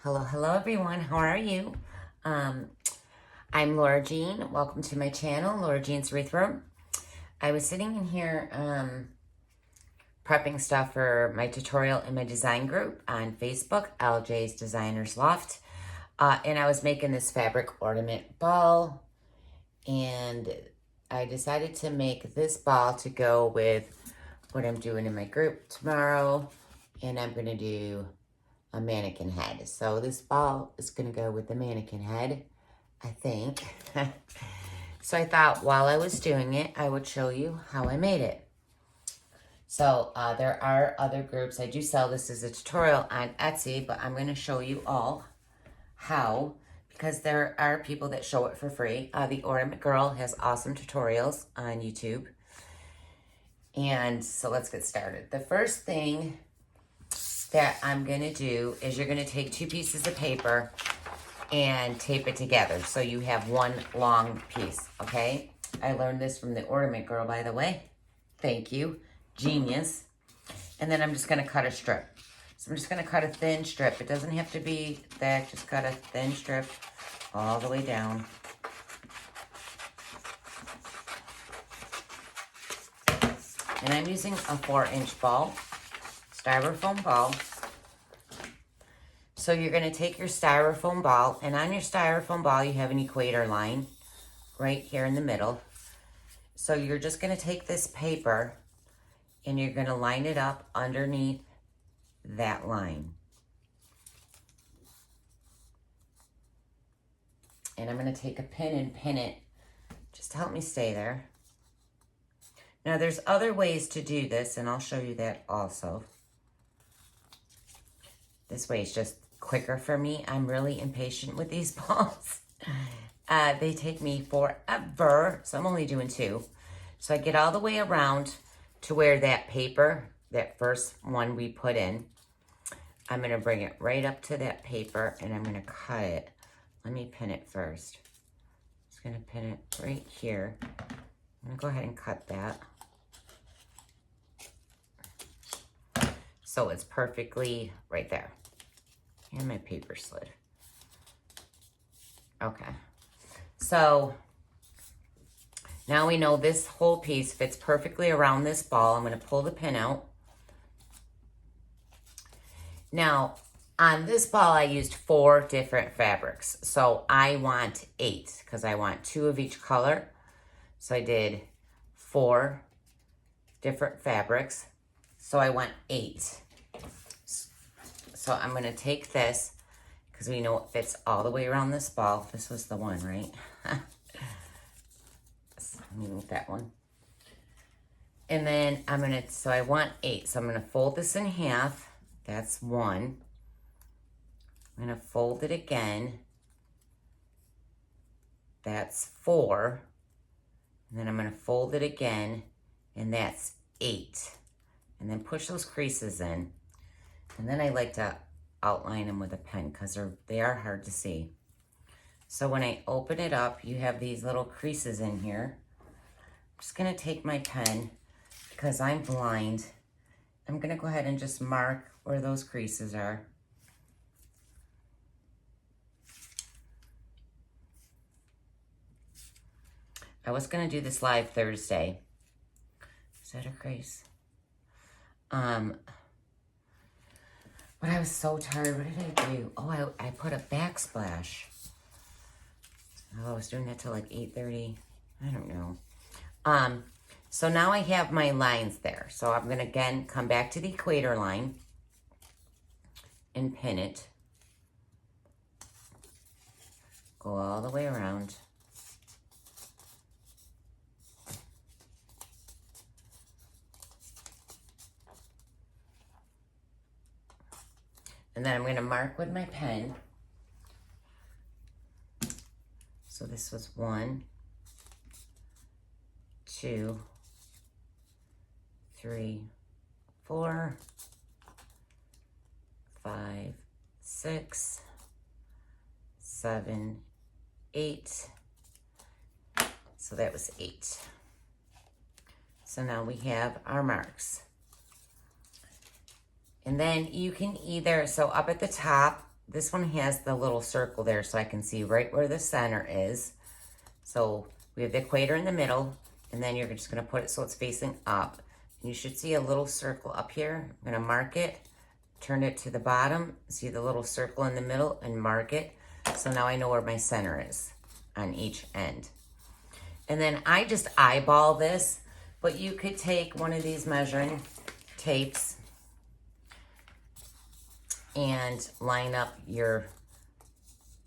Hello everyone. How are you? I'm Laura Jean. Welcome to my channel, LauraJeansWreathRoom. I was sitting in here prepping stuff for my tutorial in my design group on Facebook, LJ's Designers Loft. And I was making this fabric ornament ball. And I decided to make this ball to go with what I'm doing in my group tomorrow. And I'm going to do a mannequin head. So this ball is going to go with the mannequin head, I think. So I thought while I was doing it, I would show you how I made it. So there are other groups. I do sell this as a tutorial on Etsy, but I'm going to show you all how, because there are people that show it for free. The Ornament Girl has awesome tutorials on YouTube. And so let's get started. The first thing that I'm going to do is you're going to take two pieces of paper and tape it together so you have one long piece, okay? I learned this from the Ornament Girl, by the way. Thank you. Genius. And then I'm just going to cut a strip. So I'm just going to cut a thin strip. It doesn't have to be thick. Just cut a thin strip all the way down. And I'm using a 4-inch ball. Styrofoam ball. So you're going to take your styrofoam ball, and on your styrofoam ball you have an equator line right here in the middle. So you're just going to take this paper and you're going to line it up underneath that line. And I'm going to take a pin and pin it just to help me stay there. Now there's other ways to do this, and I'll show you that also. This way is just quicker for me. I'm really impatient with these balls. They take me forever, so I'm only doing two. So I get all the way around to where that paper, that first one we put in, I'm going to bring it right up to that paper and I'm going to cut it. Let me pin it first. I'm just going to pin it right here. I'm going to go ahead and cut that. So it's perfectly right there. And my paper slid. Okay. So now we know this whole piece fits perfectly around this ball. I'm going to pull the pin out. Now, on this ball, I used 4 different fabrics. So I want 8 because I want 2 of each color. So I did 4 different fabrics. So I want 8. So I'm going to take this, because we know it fits all the way around this ball. This was the one, right? So let me move that one. And then I'm going to, so I want 8. So I'm going to fold this in half. That's 1. I'm going to fold it again. That's 4. And then I'm going to fold it again. And that's 8. And then push those creases in. And then I like to outline them with a pen because they are hard to see. So when I open it up, you have these little creases in here. I'm just going to take my pen because I'm blind. I'm going to go ahead and just mark where those creases are. I was going to do this live Thursday. Is that a crease? But I was so tired. What did I do? Oh, I put a backsplash. Oh, I was doing that till like 8:30. I don't know. So now I have my lines there. So I'm going to, again, come back to the equator line and pin it. Go all the way around. And then I'm going to mark with my pen. So this was 1, 2, 3, 4, 5, 6, 7, 8. So that was 8. So now we have our marks. And then you can either, so up at the top, this one has the little circle there so I can see right where the center is. So we have the equator in the middle, and then you're just gonna put it so it's facing up. And you should see a little circle up here. I'm gonna mark it, turn it to the bottom, see the little circle in the middle, and mark it. So now I know where my center is on each end. And then I just eyeball this, but you could take one of these measuring tapes and line up your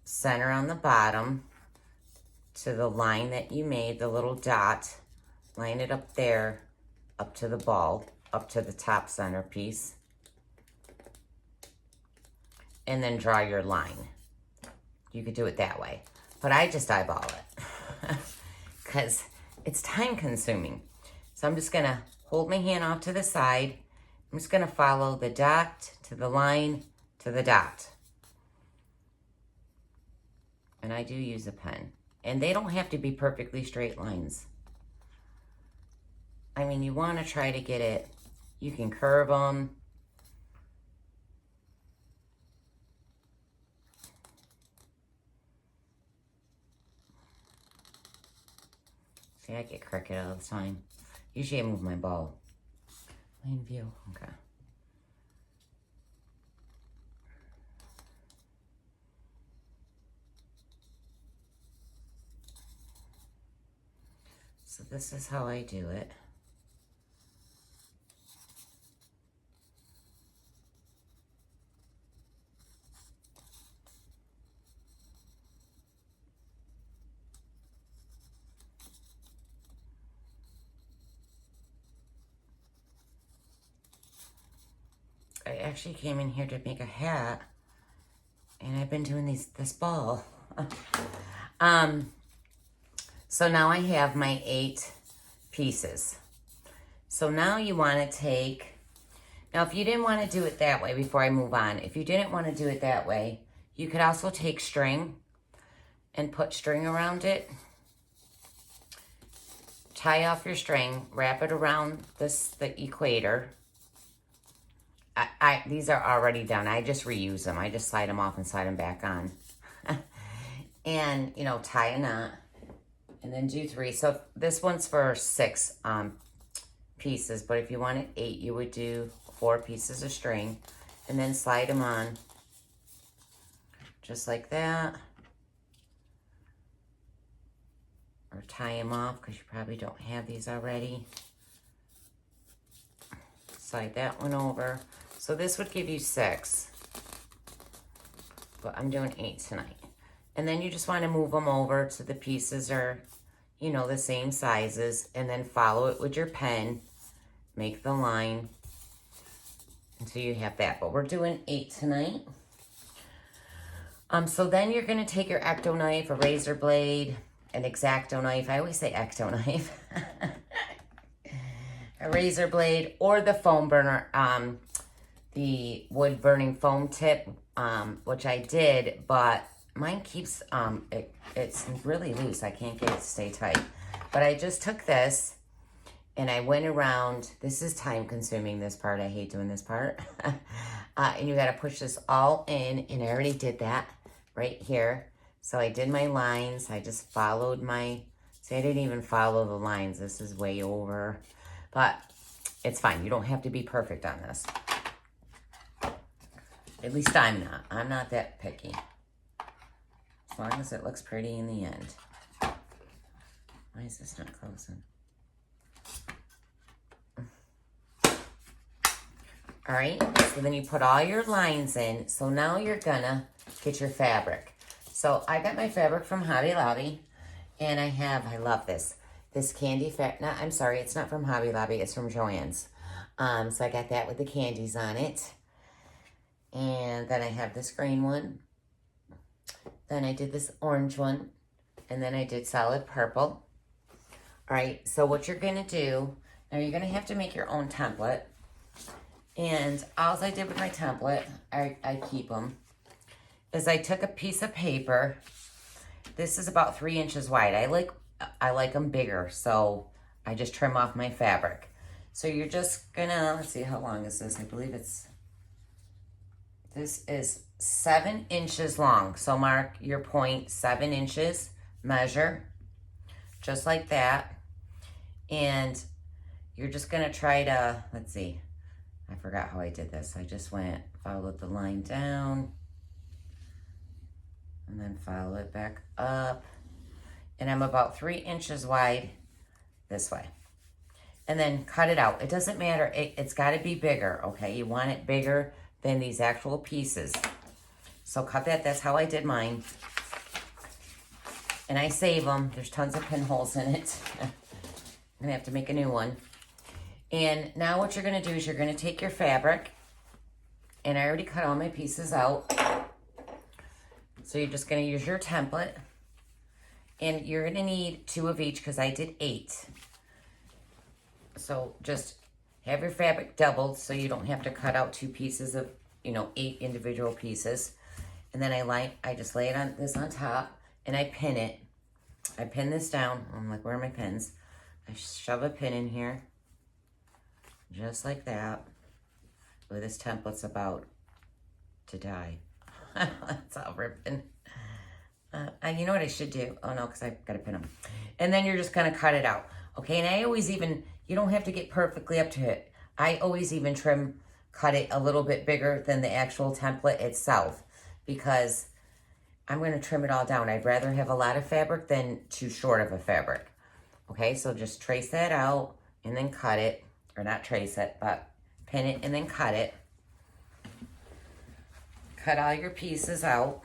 center on the bottom to the line that you made, the little dot. Line it up there, up to the ball, up to the top center piece. And then draw your line. You could do it that way, but I just eyeball it because it's time consuming. So I'm just gonna hold my hand off to the side. I'm just gonna follow the dot to the line to the dot. And I do use a pen. And they don't have to be perfectly straight lines. I mean, you wanna try to get it, you can curve them. See, I get crooked all the time. Usually I move my ball. Plain view, okay. So this is how I do it. I actually came in here to make a hat, and I've been doing this ball. So now I have my 8 pieces. So now you want to take, now if you didn't want to do it that way, before I move on, if you didn't want to do it that way, you could also take string and put string around it. Tie off your string, wrap it around the equator. These are already done. I just reuse them. I just slide them off and slide them back on. And, you know, tie a knot. And then do 3. So this one's for 6 pieces. But if you wanted 8, you would do 4 pieces of string. And then slide them on. Just like that. Or tie them off because you probably don't have these already. Slide that one over. So this would give you 6, but I'm doing 8 tonight. And then you just want to move them over to the pieces are, you know, the same sizes, and then follow it with your pen, make the line until you have that. But we're doing 8 tonight. So then you're going to take your acto knife, a razor blade, an X-Acto knife. I always say acto knife. A razor blade or the foam burner, the wood burning foam tip, which I did, but mine keeps, it's really loose. I can't get it to stay tight. But I just took this and I went around. This is time consuming, this part. I hate doing this part. And you got to push this all in, and I already did that right here. So I did my lines. I just followed my, see, I didn't even follow the lines. This is way over, but it's fine. You don't have to be perfect on this. At least I'm not. I'm not that picky. As long as it looks pretty in the end. Why is this not closing? All right, so then you put all your lines in. So now you're gonna get your fabric. So I got my fabric from Hobby Lobby, and I love this candy fabric. No, I'm sorry, it's not from Hobby Lobby, it's from Joann's. So I got that with the candies on it. And then I have this green one. Then I did this orange one. And then I did solid purple. All right, so what you're gonna do, now you're gonna have to make your own template. And all I did with my template, I keep them, is I took a piece of paper. This is about 3 inches wide. I like them bigger, so I just trim off my fabric. So you're just gonna, let's see, how long is this? I believe it's This is 7 inches long. So mark your point, 7 inches, measure, just like that. And you're just gonna try to, let's see, I forgot how I did this. I just followed the line down, and then follow it back up. And I'm about 3 inches wide this way. And then cut it out. It doesn't matter, it's gotta be bigger, okay? You want it bigger than these actual pieces. So cut that, that's how I did mine. And I save them, there's tons of pinholes in it. I'm gonna have to make a new one. And now what you're gonna do is you're gonna take your fabric, and I already cut all my pieces out. So you're just gonna use your template, and you're gonna need 2 of each because I did 8. So just have your fabric doubled so you don't have to cut out 2 pieces of, 8 individual pieces. And then I just lay it on on top, and I pin it. I pin this down. I'm like, where are my pins? I shove a pin in here, just like that. Well, this template's about to die. It's all ripping. You know what I should do? Oh no, because I've got to pin them. And then you're just gonna cut it out. Okay, and I always you don't have to get perfectly up to it. I always even cut it a little bit bigger than the actual template itself, because I'm gonna trim it all down. I'd rather have a lot of fabric than too short of a fabric. Okay, so just trace that out and then cut it, or not trace it, but pin it and then cut it. Cut all your pieces out.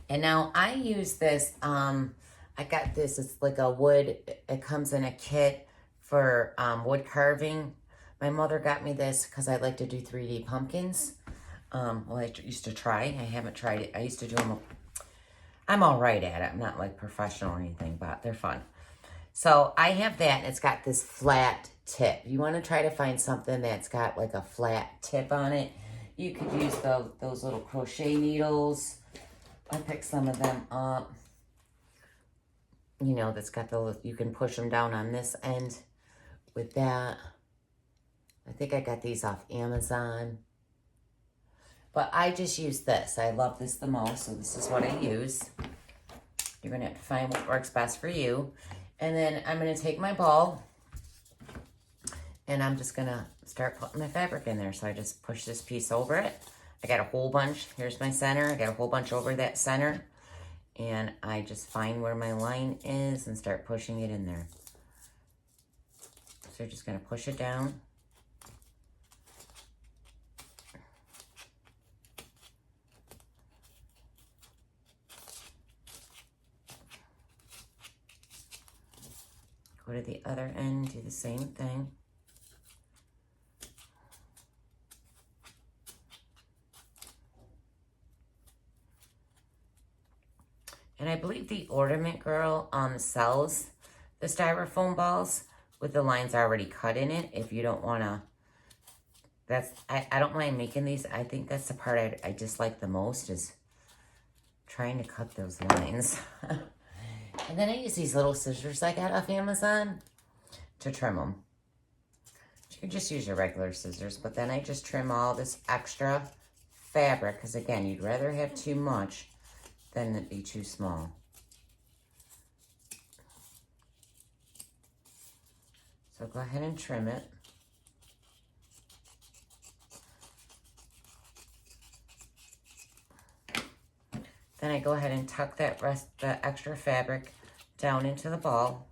And now I use this, I got this, it's like a wood, it comes in a kit for wood carving. My mother got me this because I like to do 3D pumpkins. Well, I used to try, I haven't tried it. I used to do them, I'm all right at it. I'm not like professional or anything, but they're fun. So I have that, and it's got this flat tip. You want to try to find something that's got like a flat tip on it. You could use those little crochet needles. I picked some of them up. That's got you can push them down on this end with that. I think I got these off Amazon. But I just use this. I love this the most, so this is what I use. You're going to have to find what works best for you. And then I'm going to take my ball, and I'm just going to start putting my fabric in there. So I just push this piece over it. I got a whole bunch. Here's my center. I got a whole bunch over that center. And I just find where my line is and start pushing it in there. So you're just going to push it down. Go to the other end, do the same thing. And I believe the Ornament Girl sells the styrofoam balls with the lines already cut in it. If you don't want to, I don't mind making these. I think that's the part I dislike the most, is trying to cut those lines. And then I use these little scissors I got off Amazon to trim them. You can just use your regular scissors, but then I just trim all this extra fabric, because again, you'd rather have too much than it be too small. So go ahead and trim it. Then I go ahead and tuck the extra fabric down into the ball.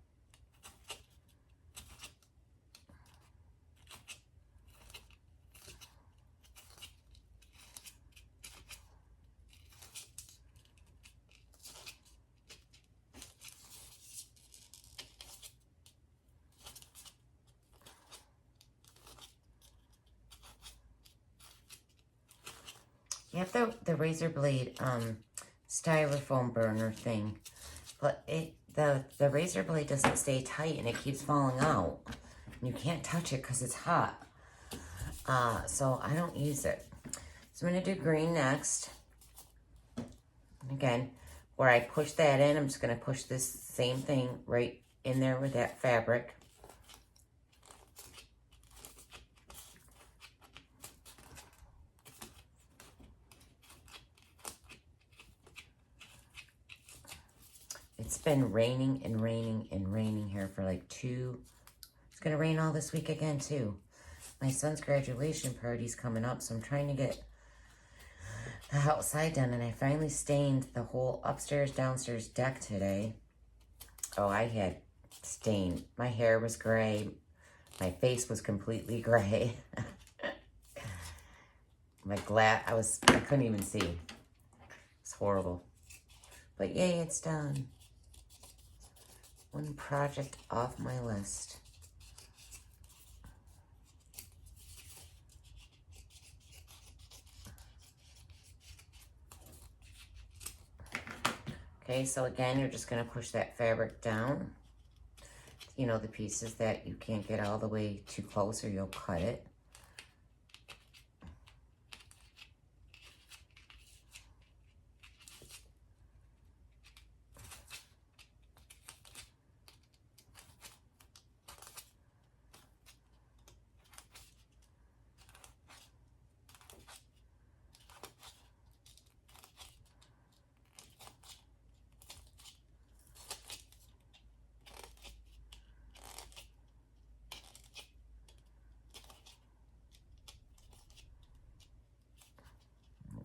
You have the razor blade styrofoam burner thing, but the razor blade doesn't stay tight and it keeps falling out. You can't touch it because it's hot. So I don't use it. So I'm going to do green next. And again, where I push that in, I'm just going to push this same thing right in there with that fabric. It's been raining and raining and raining here for like it's going to rain all this week again too. My son's graduation party's coming up, so I'm trying to get the outside done, and I finally stained the whole upstairs, downstairs deck today. Oh, I had stained. My hair was gray. My face was completely gray. My glass, I couldn't even see. It's horrible. But yay, it's done. One project off my list. Okay, so again, you're just going to push that fabric down. You know, the pieces that you can't get all the way too close or you'll cut it.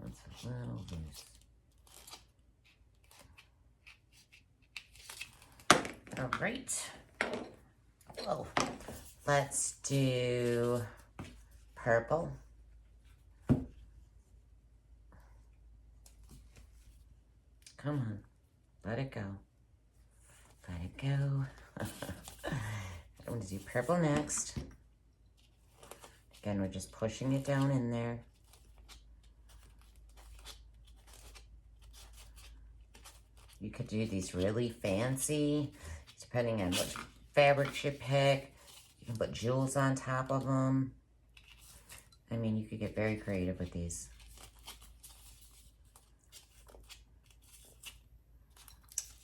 That's a little loose. All right. Oh, let's do purple. Come on, let it go. Let it go. I'm going to do purple next. Again, we're just pushing it down in there. You could do these really fancy, depending on which fabrics you pick. You can put jewels on top of them. I mean, you could get very creative with these.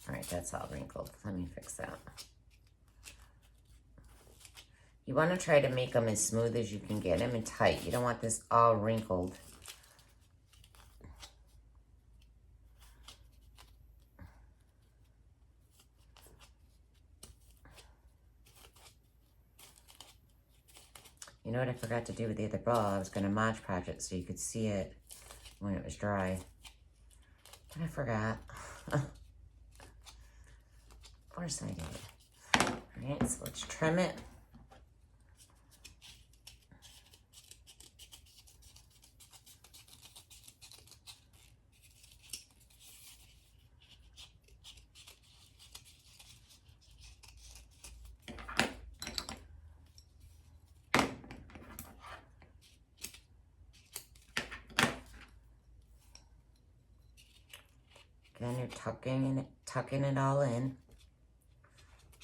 All right, that's all wrinkled. Let me fix that. You want to try to make them as smooth as you can get them and tight. You don't want this all wrinkled. You know what I forgot to do with the other ball? I was going to Mod Podge it so you could see it when it was dry. But I forgot. Of course I did. All right, so let's trim it. Again, you're tucking it all in.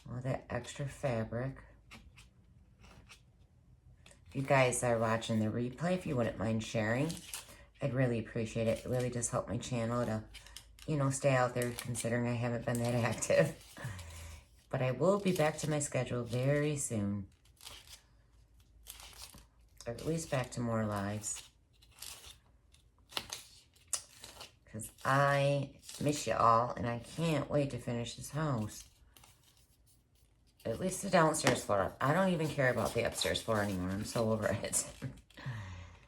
All that extra fabric. If you guys are watching the replay, if you wouldn't mind sharing, I'd really appreciate it. It really does help my channel to, you know, stay out there, considering I haven't been that active. But I will be back to my schedule very soon. Or at least back to more lives. Because I miss you all, and I can't wait to finish this house. At least the downstairs floor. I don't even care about the upstairs floor anymore. I'm so over it.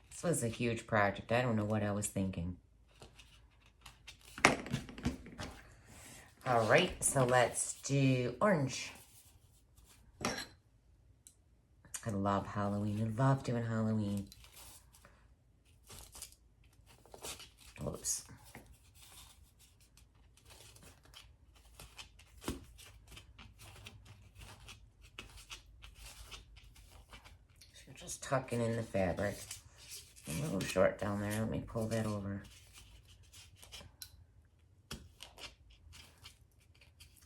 This was a huge project. I don't know what I was thinking. All right, so let's do orange. I love Halloween. I love doing Halloween. Oops. Just tucking in the fabric. A little short down there. Let me pull that over.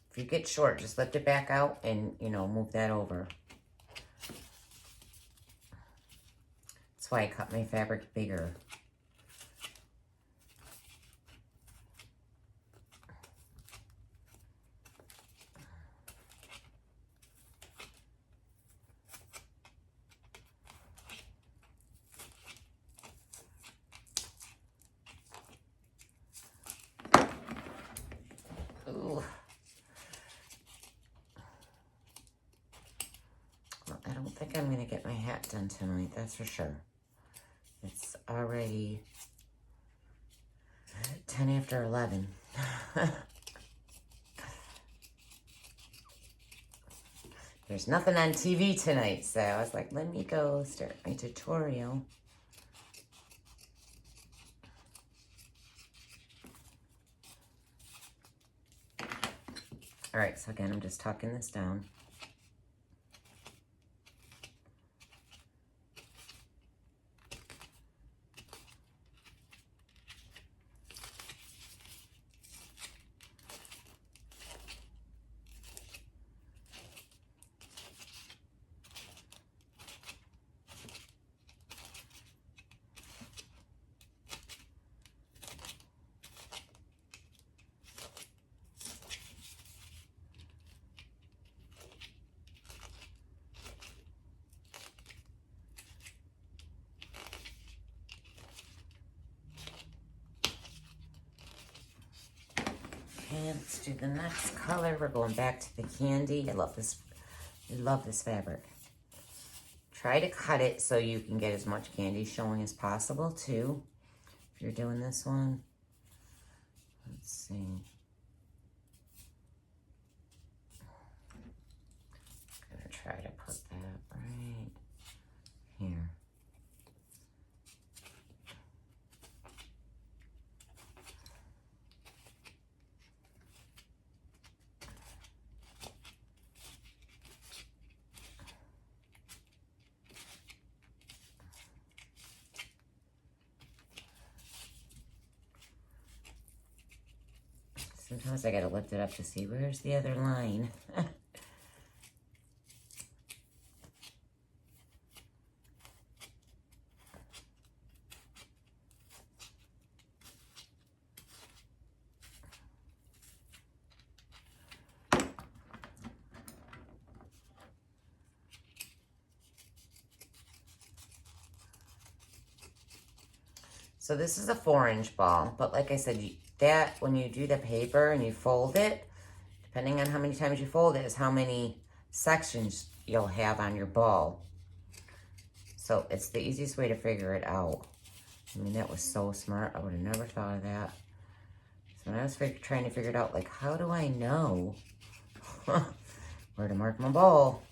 If you get short, just lift it back out and, you know, move that over. That's why I cut my fabric bigger. Ooh, done tonight, that's for sure. It's already 10 after 11. There's nothing on TV tonight, so I was like, let me go start my tutorial. All right, so again, I'm just tucking this down. And let's do the next color. We're going back to the candy. I love this. I love this fabric. Try to cut it so you can get as much candy showing as possible too. If you're doing this one. Let's see. I'm gonna try to put that right here. Sometimes I gotta lift it up to see where's the other line. So this is a 4-inch ball, but like I said, that when you do the paper and you fold it, depending on how many times you fold it, is how many sections you'll have on your ball. So it's the easiest way to figure it out. I mean, that was so smart. I would have never thought of that. So when I was trying to figure it out, like, how do I know where to mark my ball?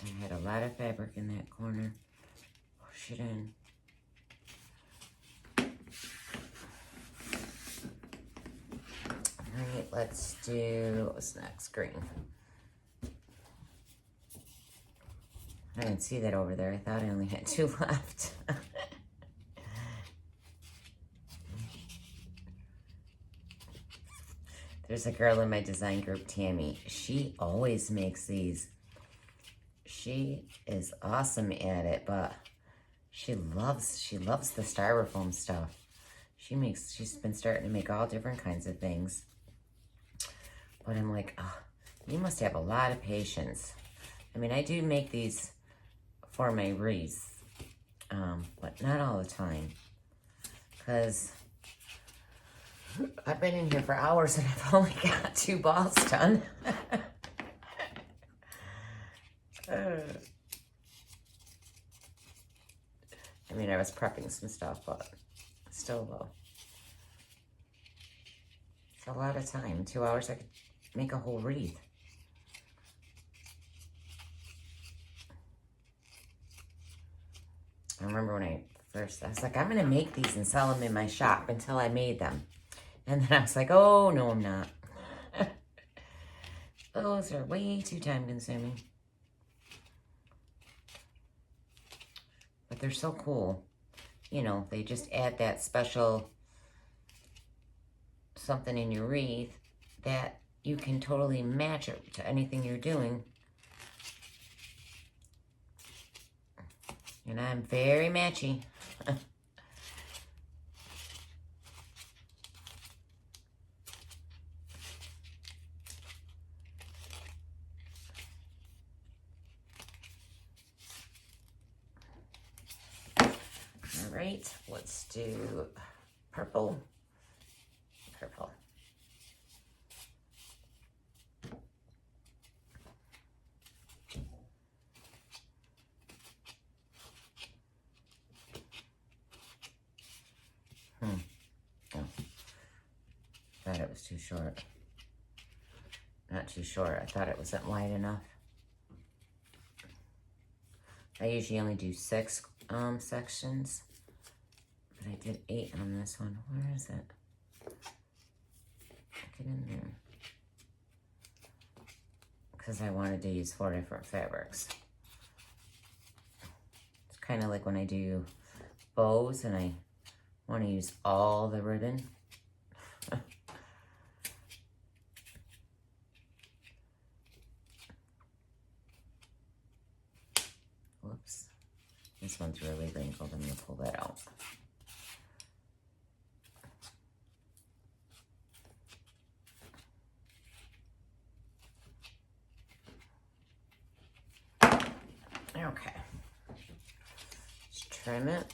I had a lot of fabric in that corner. Push it in. All right, let's do, what's next? Green. I didn't see that over there. I thought I only had 2 left. There's a girl in my design group, Tammy. She always makes these. She is awesome at it, but she loves the styrofoam stuff. She's been starting to make all different kinds of things. But I'm like, oh, you must have a lot of patience. I mean, I do make these for my wreaths, but not all the time. Because I've been in here for hours and I've only got 2 balls done. I mean, I was prepping some stuff, but still though. It's a lot of time. 2 hours, I could make a whole wreath. I remember when I was like, I'm going to make these and sell them in my shop until I made them. And then I was like, oh, no, I'm not. Those are way too time consuming. But they're so cool. You know, they just add that special something in your wreath that you can totally match it to anything you're doing. And I'm very matchy. All right, let's do purple. Purple. Oh, thought it was too short. Not too short. I thought it wasn't wide enough. I usually only do 6 sections, but I did 8 on this one. Where is it? Get in there. Because I wanted to use 4 different fabrics. It's kind of like when I do bows and I want to use all the ribbon. Whoops. This one's really wrinkled. I'm going to pull that out. Okay. Just trim it.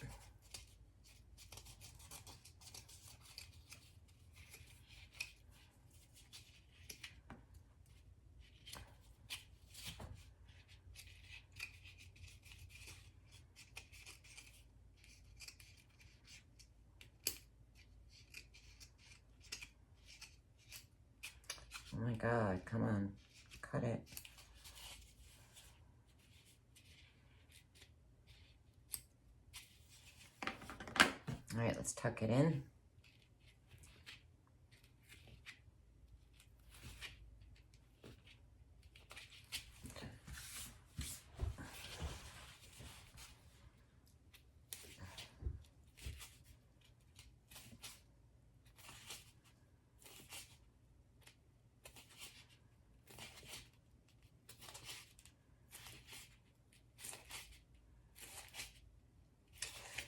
Oh my God, come on, cut it. All right, let's tuck it in.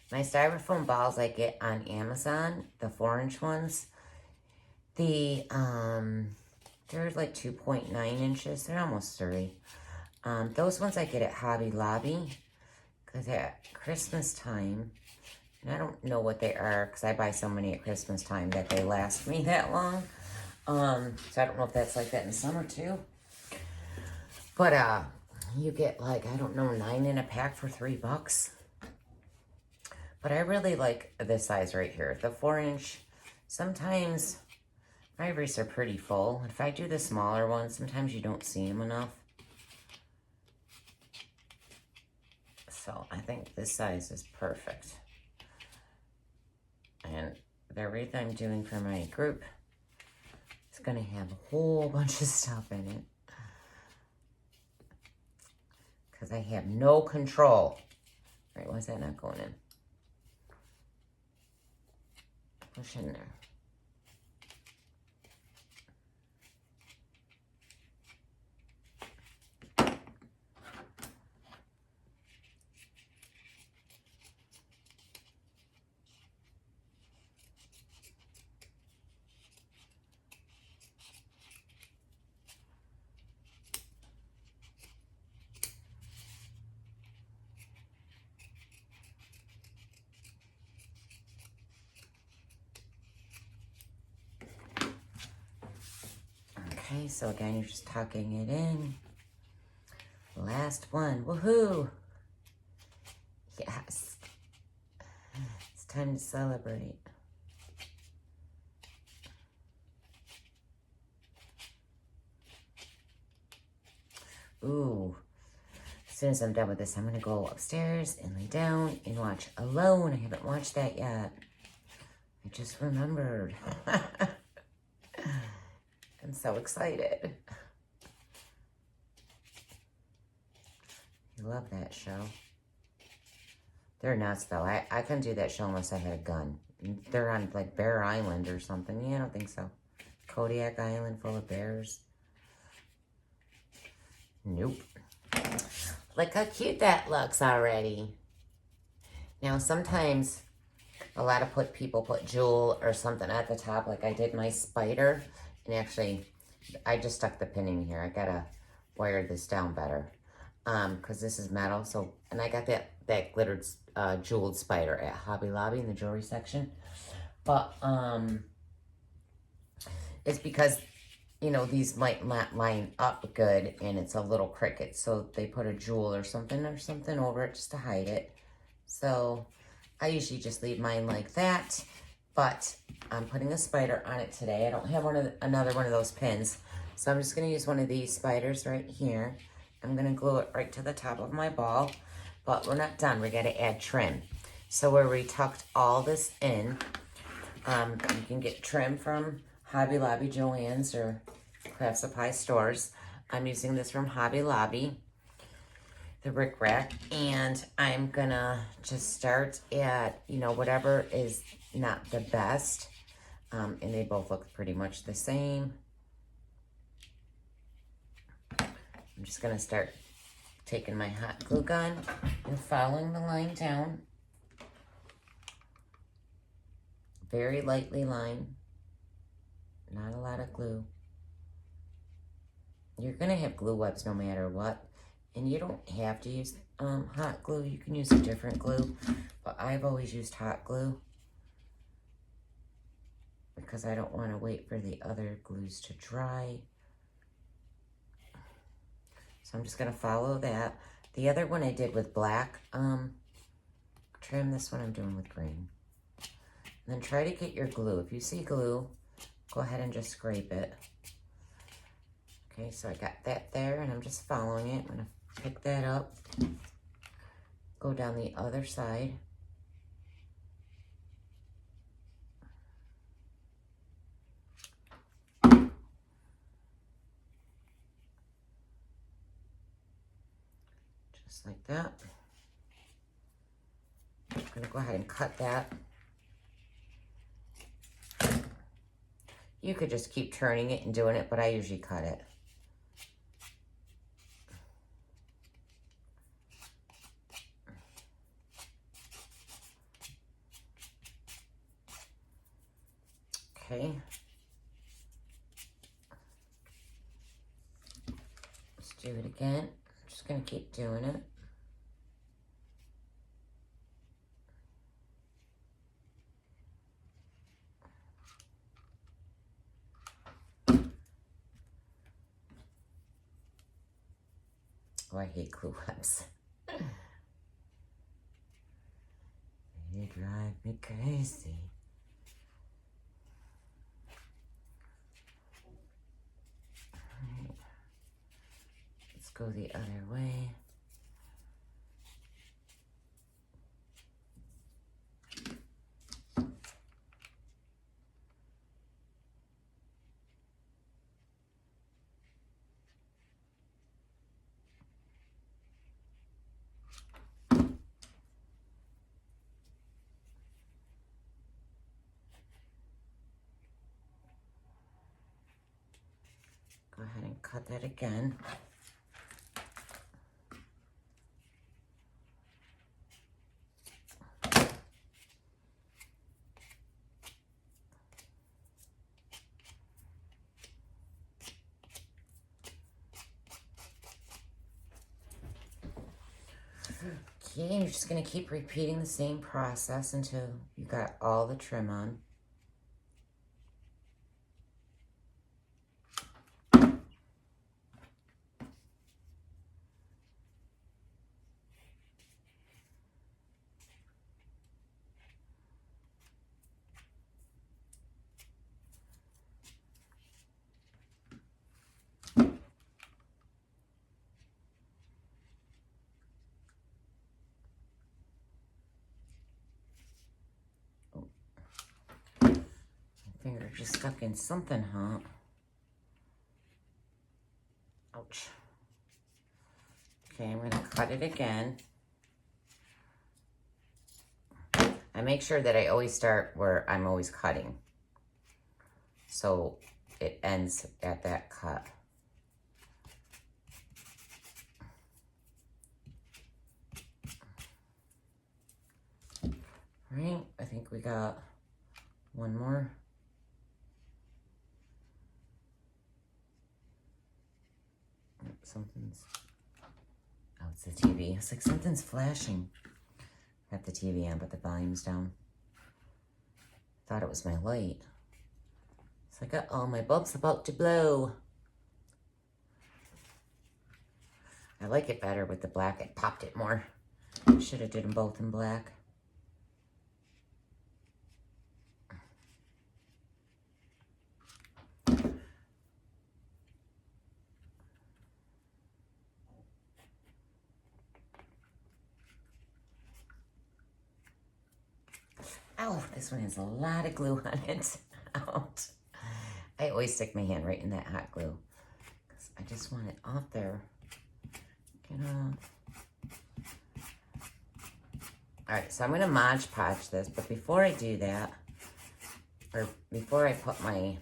My styrofoam balls I get on Amazon, the 4-inch ones, they're like 2.9 inches. They're almost 3. Those ones I get at Hobby Lobby because at Christmas time, and I don't know what they are because I buy so many at Christmas time that they last me that long. So I don't know if that's like that in summer too. But you get like, I don't know, 9 in a pack for $3. But I really like this size right here, the 4-inch. Sometimes my wreaths are pretty full. If I do the smaller ones, sometimes you don't see them enough. So I think this size is perfect. And the wreath I'm doing for my group is going to have a whole bunch of stuff in it. Because I have no control. Right, why is that not going in? Push in there. Okay, so again, you're just tucking it in. Last one, woohoo! Yes. It's time to celebrate. Ooh. As soon as I'm done with this, I'm gonna go upstairs and lay down and watch Alone. I haven't watched that yet. I just remembered. I'm so excited. I love that show. They're nuts, though. I couldn't do that show unless I had a gun. They're on, like, Bear Island or something. Yeah, I don't think so. Kodiak Island full of bears. Nope. Look how cute that looks already. Now, sometimes a lot of people put jewel or something at the top, like I did my spider. And actually, I just stuck the pin in here. I gotta wire this down better. Because this is metal. So, and I got that glittered jeweled spider at Hobby Lobby in the jewelry section. But it's because, you know, these might not line up good and it's a little cricket. So they put a jewel or something over it just to hide it. So I usually just leave mine like that. But I'm putting a spider on it today. I don't have another one of those pins. So I'm just going to use one of these spiders right here. I'm going to glue it right to the top of my ball. But we're not done. We got to add trim. So where we tucked all this in, you can get trim from Hobby Lobby, Joann's, or Craft Supply stores. I'm using this from Hobby Lobby, the Rick Rack, and I'm gonna just start at, you know, whatever is not the best, and they both look pretty much the same. I'm just gonna start taking my hot glue gun and following the line down. Very lightly line, not a lot of glue. You're gonna have glue webs no matter what, and you don't have to use hot glue. You can use a different glue, but I've always used hot glue because I don't want to wait for the other glues to dry. So I'm just gonna follow that. The other one I did with black trim. This one I'm doing with green. And then try to get your glue. If you see glue, go ahead and just scrape it. Okay, so I got that there, and I'm just following it. I'm gonna pick that up, go down the other side. Just like that. I'm gonna go ahead and cut that. You could just keep turning it and doing it, but I usually cut it. Okay. Let's do it again. I'm just gonna keep doing it. Oh, I hate glue webs. They drive me crazy. Alright. Let's go the other way. Go ahead and cut that again. Okay, you're just going to keep repeating the same process until you got all the trim on. Finger just stuck in something hot. Ouch. Okay, I'm going to cut it again. I make sure that I always start where I'm always cutting, so it ends at that cut. All right, I think we got one more. Something's, oh, it's the TV. It's like something's flashing. I have the TV on, but the volume's down. Thought it was my light. It's like, uh-oh, my bulb's about to blow. I like it better with the black. I popped it more. Should have did them both in black. Oh, this one has a lot of glue on it. Out. I always stick my hand right in that hot glue because I just want it off there. Get off. All right, so I'm going to Mod Podge this, but before I do that, or before I put my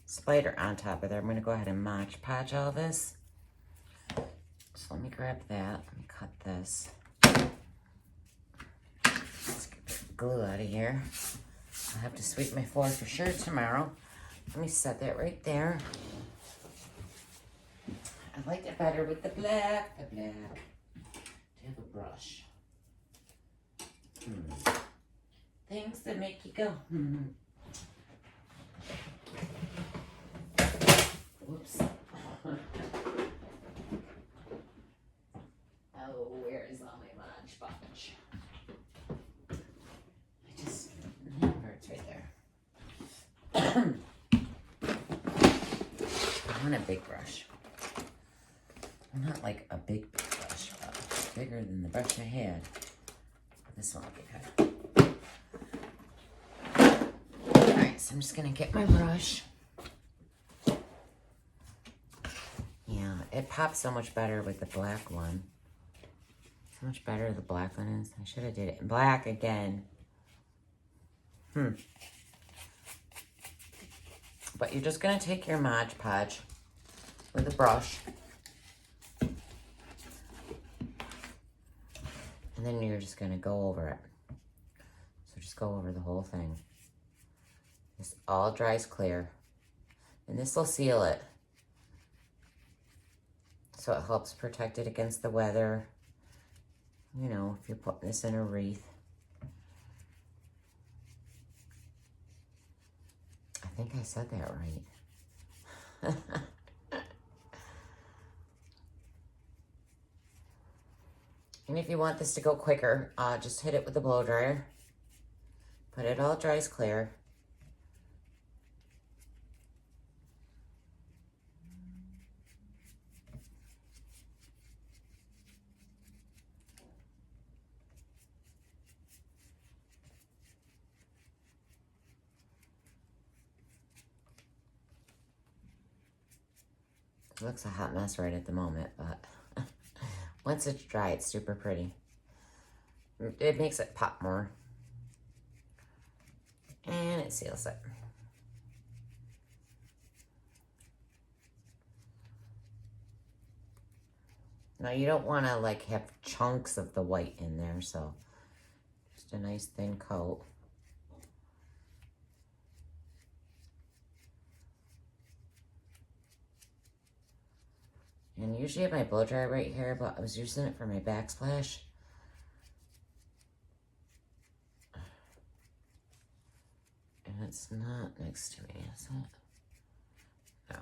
spider on top of there, I'm going to go ahead and Mod Podge all this. So let me grab that. Let me cut this. Let's get the glue out of here. I'll have to sweep my floor for sure tomorrow. Let me set that right there. I like it better with the black. Do you have a brush? Things that make you go, Whoops. Oh, where is all my Mod Podge? It's right there. I want a big brush. Well, not like a big brush, but bigger than the brush I had. This one will be good. Alright, so I'm just going to get my brush. Yeah, it pops so much better with the black one. So much better the black one is. I should have did it in black again. But you're just going to take your Mod Podge with a brush. And then you're just going to go over it. So just go over the whole thing. This all dries clear. And this will seal it. So it helps protect it against the weather. You know, if you're putting this in a wreath. I think I said that right. And if you want this to go quicker, just hit it with a blow dryer. But it all dries clear. It looks a hot mess right at the moment, but once it's dry, it's super pretty. It makes it pop more. And it seals it. Now you don't want to like have chunks of the white in there, so just a nice thin coat. And usually I have my blow dryer right here, but I was using it for my backsplash. And it's not next to me, is it? No.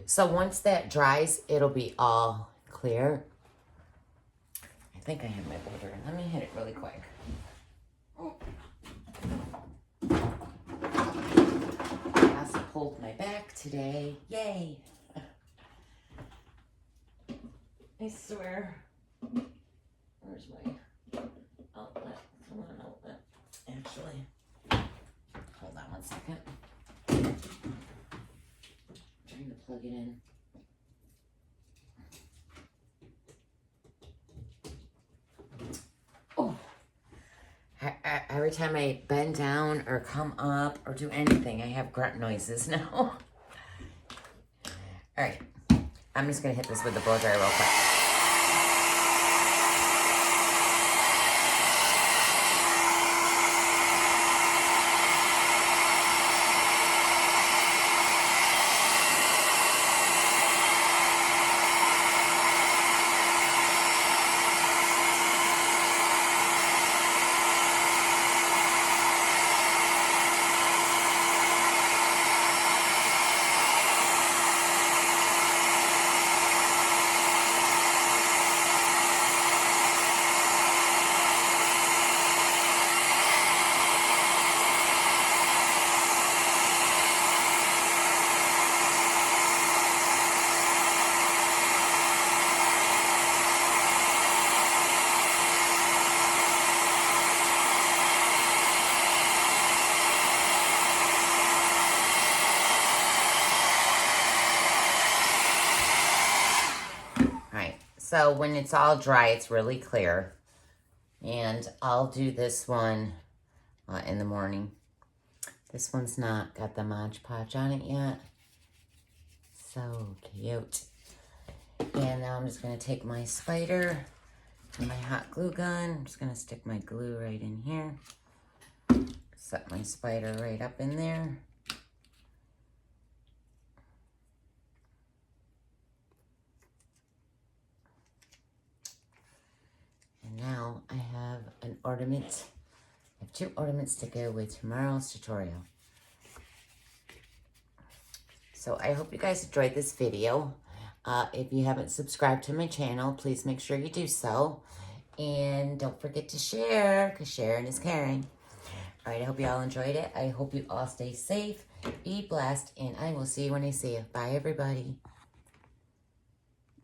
So once that dries, it'll be all clear. I think I have my blow dryer. Let me hit it really quick. I also pulled my back today. Yay! I swear. Where's my outlet? Come on, outlet. Actually, hold on one second. I'm trying to plug it in. every time I bend down or come up or do anything, I have grunt noises now. All right, I'm just gonna hit this with the blow dryer real quick. So when it's all dry, it's really clear. And I'll do this one in the morning. This one's not got the Mod Podge on it yet. So cute. And now I'm just going to take my spider and my hot glue gun. I'm just going to stick my glue right in here. Set my spider right up in there. Now I have an ornament. I have 2 ornaments to go with tomorrow's tutorial. So I hope you guys enjoyed this video. If you haven't subscribed to my channel, please make sure you do so. And don't forget to share, because sharing is caring. All right, I hope you all enjoyed it. I hope you all stay safe, be blessed, and I will see you when I see you. Bye, everybody.